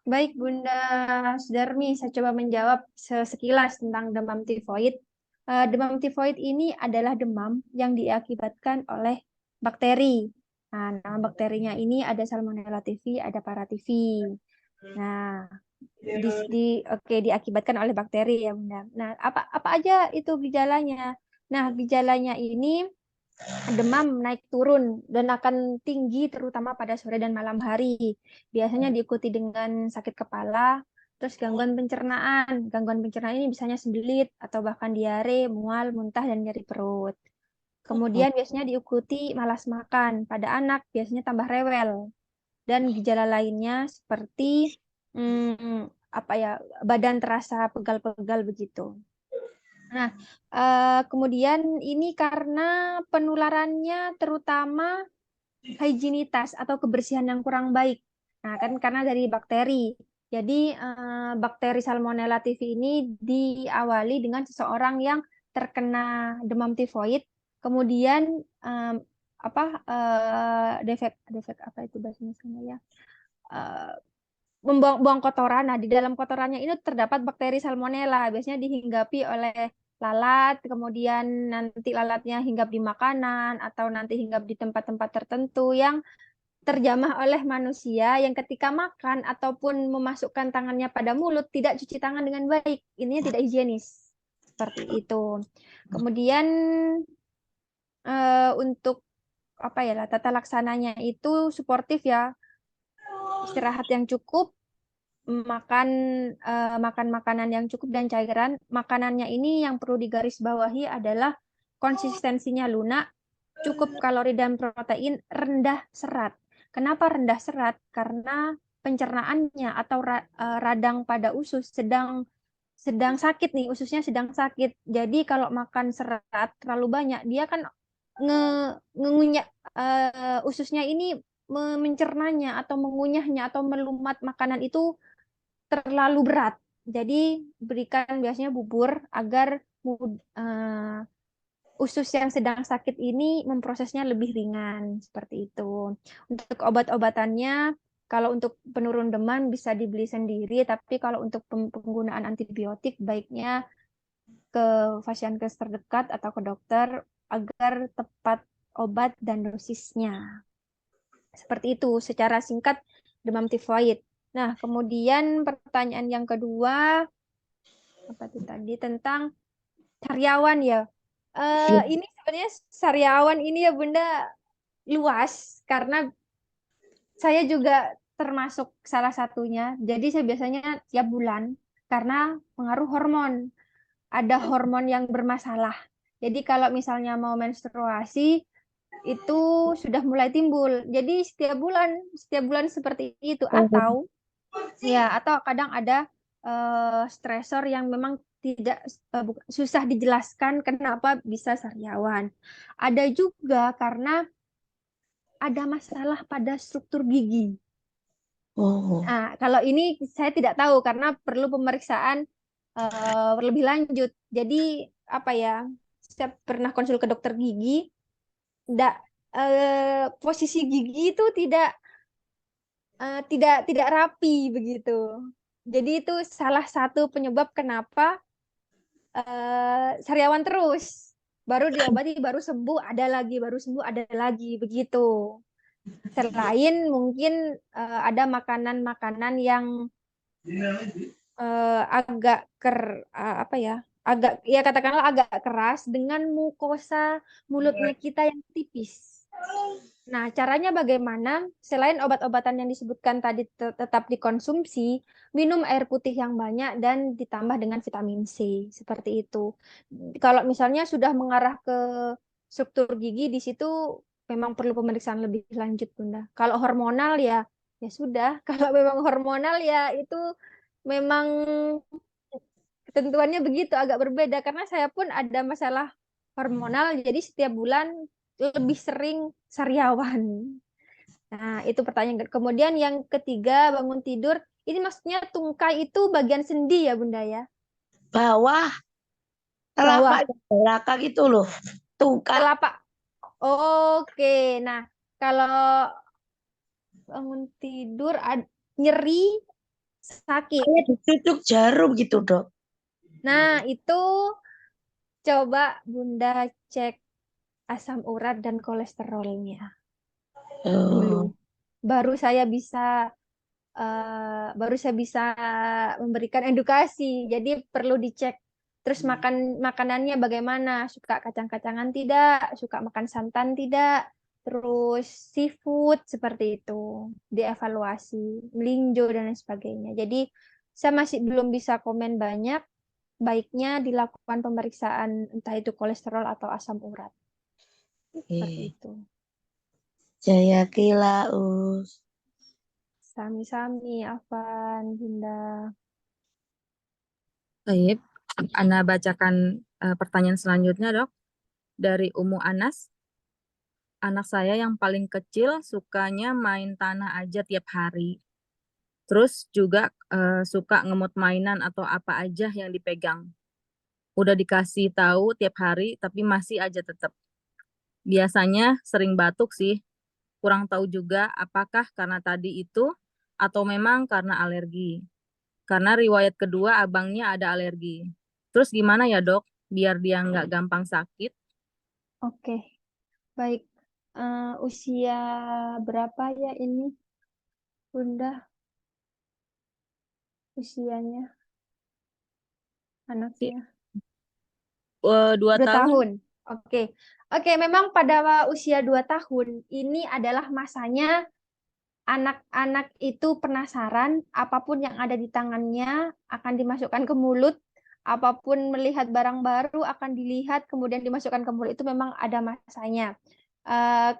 Baik, Bunda Sudarmi, saya coba menjawab sekilas tentang demam tifoid. Demam tifoid ini adalah demam yang diakibatkan oleh bakteri. Nah, nama bakterinya ini ada Salmonella typhi, ada Paratyphi. Nah, diakibatkan oleh bakteri ya, Bunda. Nah, apa aja itu gejalanya? Nah, gejalanya ini demam naik turun dan akan tinggi terutama pada sore dan malam hari. Biasanya diikuti dengan sakit kepala, terus gangguan pencernaan. Gangguan pencernaan ini misalnya sembelit atau bahkan diare, mual, muntah, dan nyeri perut. Kemudian biasanya diikuti malas makan. Pada anak biasanya tambah rewel. Dan gejala lainnya seperti apa ya, badan terasa pegal-pegal begitu. Nah, kemudian ini karena penularannya terutama higienitas atau kebersihan yang kurang baik. Nah, kan karena dari bakteri. Jadi, bakteri Salmonella typhi ini diawali dengan seseorang yang terkena demam tifoid, kemudian defek apa itu bahasanya sana ya? Membuang kotoran. Nah, di dalam kotorannya ini terdapat bakteri Salmonella. Biasanya dihinggapi oleh lalat, kemudian nanti lalatnya hinggap di makanan, atau nanti hinggap di tempat-tempat tertentu yang terjamah oleh manusia yang ketika makan ataupun memasukkan tangannya pada mulut tidak cuci tangan dengan baik. Ininya tidak higienis. Seperti itu. Kemudian untuk apa ya, tata laksananya itu suportif ya. Istirahat yang cukup, makan makanan yang cukup dan cairan. Makanannya ini yang perlu digarisbawahi adalah konsistensinya lunak, cukup kalori dan protein, rendah serat. Kenapa rendah serat? Karena pencernaannya atau radang pada usus sedang sakit nih, ususnya sedang sakit. Jadi kalau makan serat terlalu banyak, dia kan ngunyah ususnya ini mencernanya atau mengunyahnya atau melumat makanan itu terlalu berat. Jadi berikan biasanya bubur agar usus yang sedang sakit ini memprosesnya lebih ringan seperti itu. Untuk obat-obatannya, kalau untuk penurun demam bisa dibeli sendiri, tapi kalau untuk penggunaan antibiotik baiknya ke fasiankes terdekat atau ke dokter agar tepat obat dan dosisnya. Seperti itu secara singkat demam tifoid. Nah, kemudian pertanyaan yang kedua, apa itu tadi, tentang sariawan ya. Ini sebenarnya sariawan ini ya Bunda luas karena saya juga termasuk salah satunya. Jadi saya biasanya tiap bulan karena pengaruh hormon. Ada hormon yang bermasalah. Jadi kalau misalnya mau menstruasi itu sudah mulai timbul. Jadi setiap bulan seperti itu, atau kadang ada stresor yang memang tidak susah dijelaskan kenapa bisa sariawan. Ada juga karena ada masalah pada struktur gigi. Oh, Nah, kalau ini saya tidak tahu karena perlu pemeriksaan lebih lanjut. Jadi apa ya? Saya pernah konsul ke dokter gigi, posisi gigi itu tidak rapi begitu. Jadi itu salah satu penyebab kenapa sariawan terus. Baru diobati, baru sembuh, ada lagi, baru sembuh, ada lagi, begitu. Selain mungkin ada makanan-makanan yang agak apa ya? Agak ya katakanlah agak keras dengan mukosa mulutnya kita yang tipis. Nah, caranya bagaimana? Selain obat-obatan yang disebutkan tadi tetap dikonsumsi, minum air putih yang banyak dan ditambah dengan vitamin C, seperti itu. Kalau misalnya sudah mengarah ke struktur gigi, di situ memang perlu pemeriksaan lebih lanjut, Bunda. Kalau hormonal ya, ya sudah. Kalau memang hormonal ya itu memang ketentuannya begitu, agak berbeda. Karena saya pun ada masalah hormonal, jadi setiap bulan lebih sering sariawan. Nah, itu pertanyaan. Kemudian yang ketiga, bangun tidur. Ini maksudnya tungkai itu bagian sendi ya, Bunda ya? Bawah, Bawah, telapak belakang itu loh. Tungkai. telapak. Oke, nah kalau bangun tidur nyeri, sakit. Kayak dicucuk jarum gitu, Dok. Nah, itu coba Bunda cek asam urat dan kolesterolnya dulu. Oh. Baru saya bisa memberikan edukasi. Jadi perlu dicek. Terus makanannya bagaimana? Suka kacang-kacangan tidak? Suka makan santan tidak? Terus seafood seperti itu. Dievaluasi, melinjo dan lain sebagainya. Jadi saya masih belum bisa komen banyak. Baiknya dilakukan pemeriksaan entah itu kolesterol atau asam urat. Seperti itu. Jaya Kilaus. Sami-sami, Afan, Bunda. Baik, Ana bacakan pertanyaan selanjutnya, Dok. Dari Umu Anas. Anak saya yang paling kecil sukanya main tanah aja tiap hari. Terus juga suka ngemut mainan atau apa aja yang dipegang. Udah dikasih tahu tiap hari, tapi masih aja tetap. Biasanya sering batuk sih. Kurang tahu juga apakah karena tadi itu atau memang karena alergi. Karena riwayat kedua abangnya ada alergi. Terus gimana ya, Dok? Biar dia nggak gampang sakit. Oke, baik. Usia berapa ya ini, Bunda? Usianya anaknya? 2 2 tahun. tahun. Oke. Oke, memang pada usia 2 tahun ini adalah masanya anak-anak itu penasaran apapun yang ada di tangannya akan dimasukkan ke mulut, apapun melihat barang baru akan dilihat kemudian dimasukkan ke mulut, itu memang ada masanya.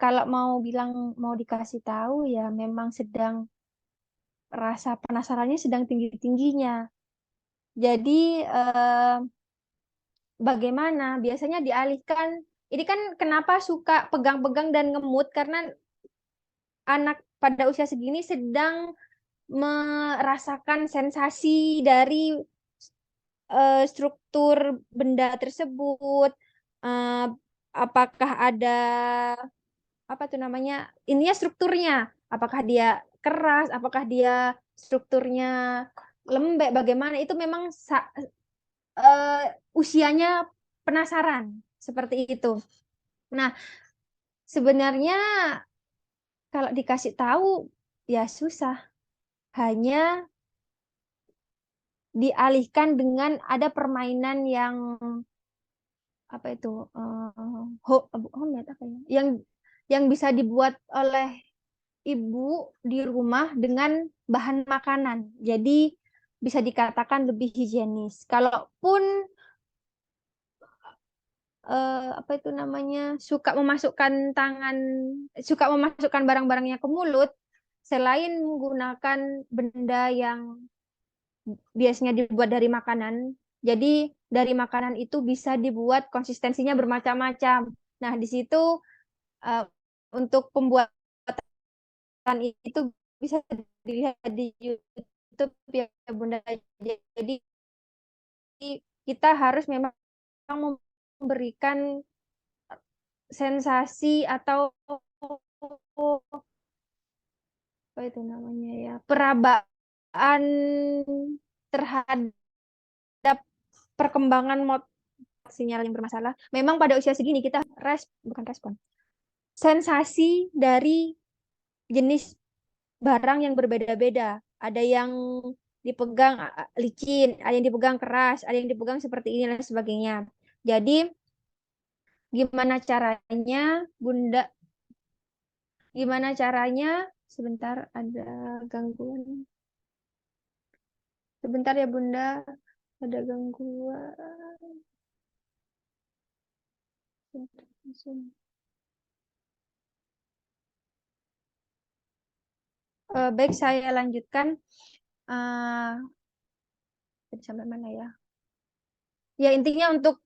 Kalau mau dikasih tahu ya memang sedang rasa penasarannya sedang tinggi-tingginya. Jadi bagaimana? Biasanya dialihkan. Ini kan kenapa suka pegang-pegang dan ngemut karena anak pada usia segini sedang merasakan sensasi dari struktur benda tersebut. Apakah ada apa tuh namanya? Ininya strukturnya. Apakah dia keras? Apakah dia strukturnya lembek? Bagaimana? Itu memang usianya penasaran seperti itu. Nah, sebenarnya kalau dikasih tahu ya susah. Hanya dialihkan dengan ada permainan yang apa itu homemade apa ya? Yang bisa dibuat oleh ibu di rumah dengan bahan makanan. Jadi bisa dikatakan lebih higienis. Kalaupun apa itu namanya suka memasukkan barang-barangnya ke mulut, selain menggunakan benda yang biasanya dibuat dari makanan, jadi dari makanan itu bisa dibuat konsistensinya bermacam-macam. Nah, di situ untuk pembuatan itu bisa dilihat di YouTube ya Bunda. Jadi kita harus memang memberikan sensasi atau apa itu namanya ya peraba terhadap perkembangan sinyal yang bermasalah. Memang pada usia segini kita bukan respon. Sensasi dari jenis barang yang berbeda-beda. Ada yang dipegang licin, ada yang dipegang keras, ada yang dipegang seperti ini dan sebagainya. Jadi gimana caranya Bunda? Gimana caranya? Sebentar, ada gangguan. Sebentar ya Bunda, ada gangguan. Baik, saya lanjutkan. Sampai mana ya? Ya, intinya untuk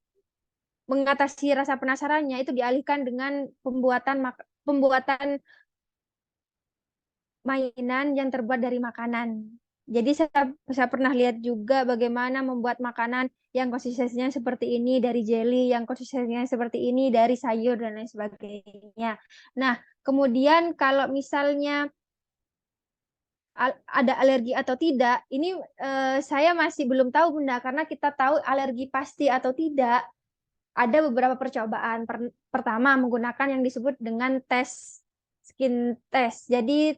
mengatasi rasa penasarannya itu dialihkan dengan pembuatan mainan yang terbuat dari makanan. Jadi saya pernah lihat juga bagaimana membuat makanan yang konsistensinya seperti ini dari jelly, yang konsistensinya seperti ini dari sayur dan lain sebagainya. Nah, kemudian kalau misalnya ada alergi atau tidak, ini saya masih belum tahu Bunda, karena kita tahu alergi pasti atau tidak. Ada beberapa percobaan. Pertama, menggunakan yang disebut dengan tes skin test. Jadi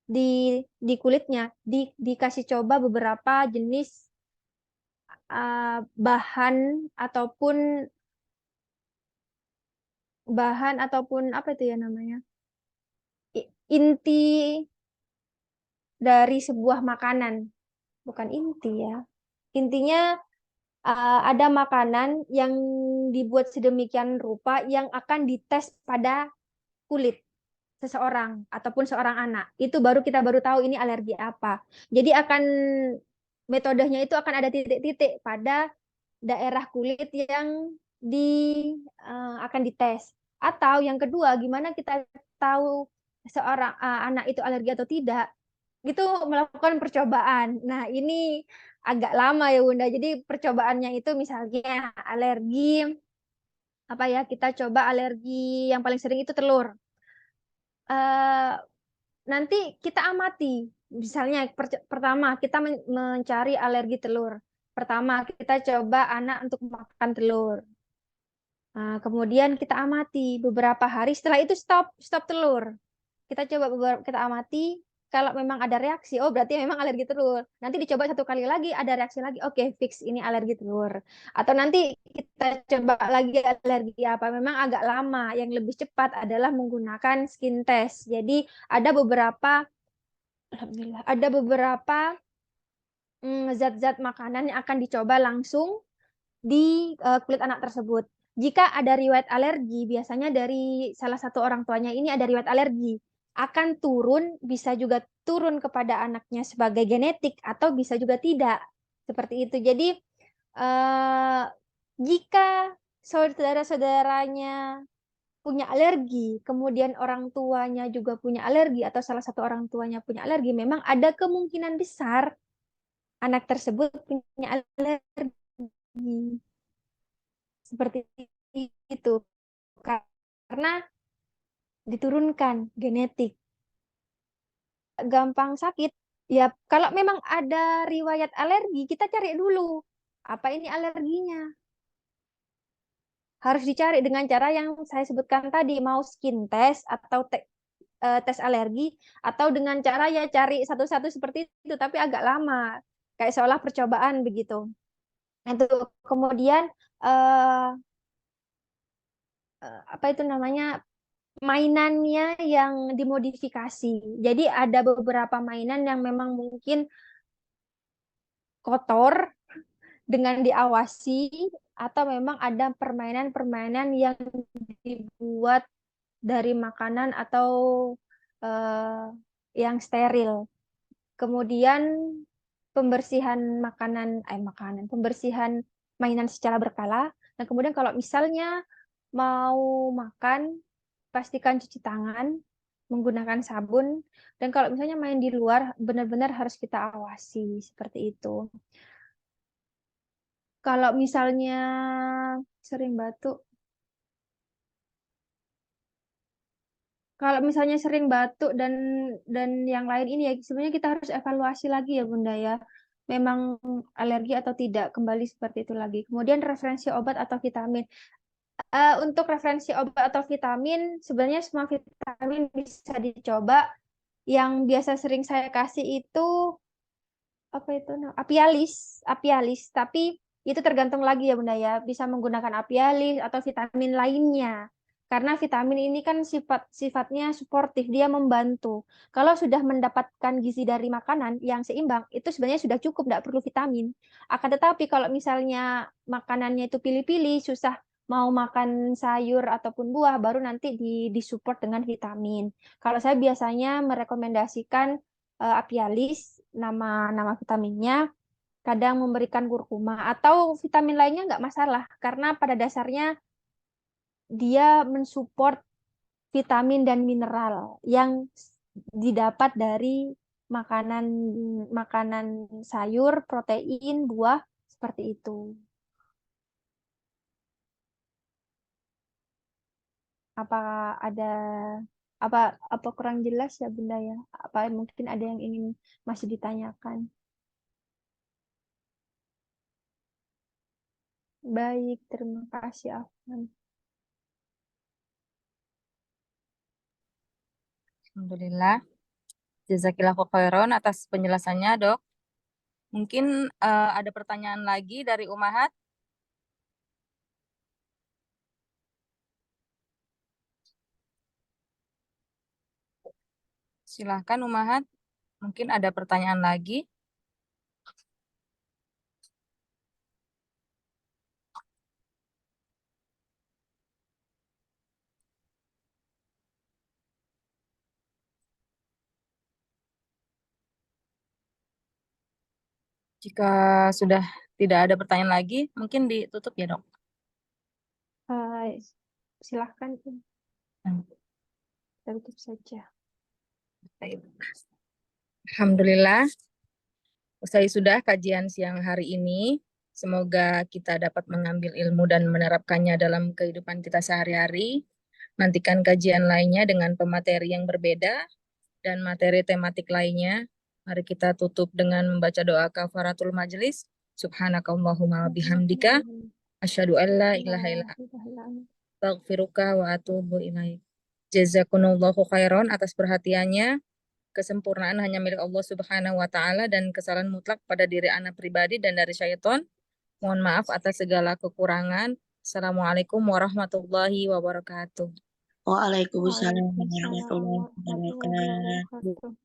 di kulitnya dikasih coba beberapa jenis bahan ataupun apa itu ya namanya, inti dari sebuah makanan, bukan inti ya, intinya ada makanan yang dibuat sedemikian rupa yang akan dites pada kulit seseorang ataupun seorang anak. Itu kita baru tahu ini alergi apa. Jadi metodenya itu akan ada titik-titik pada daerah kulit yang akan dites. Atau yang kedua, gimana kita tahu seorang anak itu alergi atau tidak? Itu melakukan percobaan. Nah, ini agak lama ya Bunda. Jadi percobaannya itu misalnya alergi apa ya? Kita coba alergi yang paling sering itu telur. Nanti kita amati. Misalnya pertama kita mencari alergi telur. Pertama kita coba anak untuk makan telur. Nah, kemudian kita amati beberapa hari. Setelah itu stop telur. Kita coba kita amati. Kalau memang ada reaksi, oh berarti memang alergi telur. Nanti dicoba satu kali lagi, ada reaksi lagi, oke fix ini alergi telur. Atau nanti kita coba lagi alergi apa, memang agak lama. Yang lebih cepat adalah menggunakan skin test. Jadi ada beberapa, alhamdulillah, ada beberapa zat-zat makanan yang akan dicoba langsung di kulit anak tersebut. Jika ada riwayat alergi, biasanya dari salah satu orang tuanya ini ada riwayat alergi, akan turun, bisa juga turun kepada anaknya sebagai genetik atau bisa juga tidak. Seperti itu. Jadi jika saudara-saudaranya punya alergi, kemudian orang tuanya juga punya alergi atau salah satu orang tuanya punya alergi, memang ada kemungkinan besar anak tersebut punya alergi. Seperti itu. Karena diturunkan genetik. Gampang sakit. Ya, kalau memang ada riwayat alergi, kita cari dulu. Apa ini alerginya? Harus dicari dengan cara yang saya sebutkan tadi, mau skin test atau tes alergi, atau dengan cara ya cari satu-satu seperti itu, tapi agak lama. Kayak seolah percobaan begitu. Itu kemudian apa itu namanya, mainannya yang dimodifikasi. Jadi ada beberapa mainan yang memang mungkin kotor dengan diawasi, atau memang ada permainan-permainan yang dibuat dari makanan atau yang steril. Kemudian pembersihan pembersihan mainan secara berkala. Nah, kemudian kalau misalnya mau makan, pastikan cuci tangan menggunakan sabun. Dan kalau misalnya main di luar, benar-benar harus kita awasi seperti itu. Kalau misalnya sering batuk, Kalau misalnya sering batuk dan yang lain ini ya sebenarnya kita harus evaluasi lagi ya Bunda ya. Memang alergi atau tidak, kembali seperti itu lagi. Kemudian referensi obat atau vitamin. Untuk referensi obat atau vitamin, sebenarnya semua vitamin bisa dicoba. Yang biasa sering saya kasih itu apa itu? Apialis. Tapi itu tergantung lagi ya Bunda ya. Bisa menggunakan apialis atau vitamin lainnya. Karena vitamin ini kan sifatnya suportif, dia membantu. Kalau sudah mendapatkan gizi dari makanan yang seimbang, itu sebenarnya sudah cukup, tidak perlu vitamin. Akan tetapi kalau misalnya makanannya itu pilih-pilih, susah mau makan sayur ataupun buah, baru nanti disupport dengan vitamin. Kalau saya biasanya merekomendasikan Apialis, nama vitaminnya, kadang memberikan kurkuma atau vitamin lainnya nggak masalah karena pada dasarnya dia mensupport vitamin dan mineral yang didapat dari makanan makanan sayur, protein, buah seperti itu. Apa ada apa kurang jelas ya Bunda ya? Apa mungkin ada yang ingin masih ditanyakan? Baik, terima kasih Afwan. Alhamdulillah. Jazakillahu khairan atas penjelasannya, Dok. Mungkin ada pertanyaan lagi dari Umahat. Silahkan Umahat. Mungkin ada pertanyaan lagi. Jika sudah tidak ada pertanyaan lagi, mungkin ditutup ya, Dok. Silahkan, Hmm. kita tutup saja. Baik. Alhamdulillah, usai sudah kajian siang hari ini. Semoga kita dapat mengambil ilmu dan menerapkannya dalam kehidupan kita sehari-hari. Nantikan kajian lainnya dengan pemateri yang berbeda dan materi tematik lainnya. Mari kita tutup dengan membaca doa kafaratul majelis. Subhanakallahumma wa bihamdika. Asyhadu an la ilaha illa anta astaghfiruka wa atubu ilaik. Jazakumullahu khairan atas perhatiannya. Kesempurnaan hanya milik Allah Subhanahu wa taala dan kesalahan mutlak pada diri anak pribadi dan dari syaitan. Mohon maaf atas segala kekurangan. Assalamualaikum warahmatullahi wabarakatuh. Waalaikumsalam Waalaikumsalam warahmatullahi warahmatullahi wabarakatuh. wabarakatuh.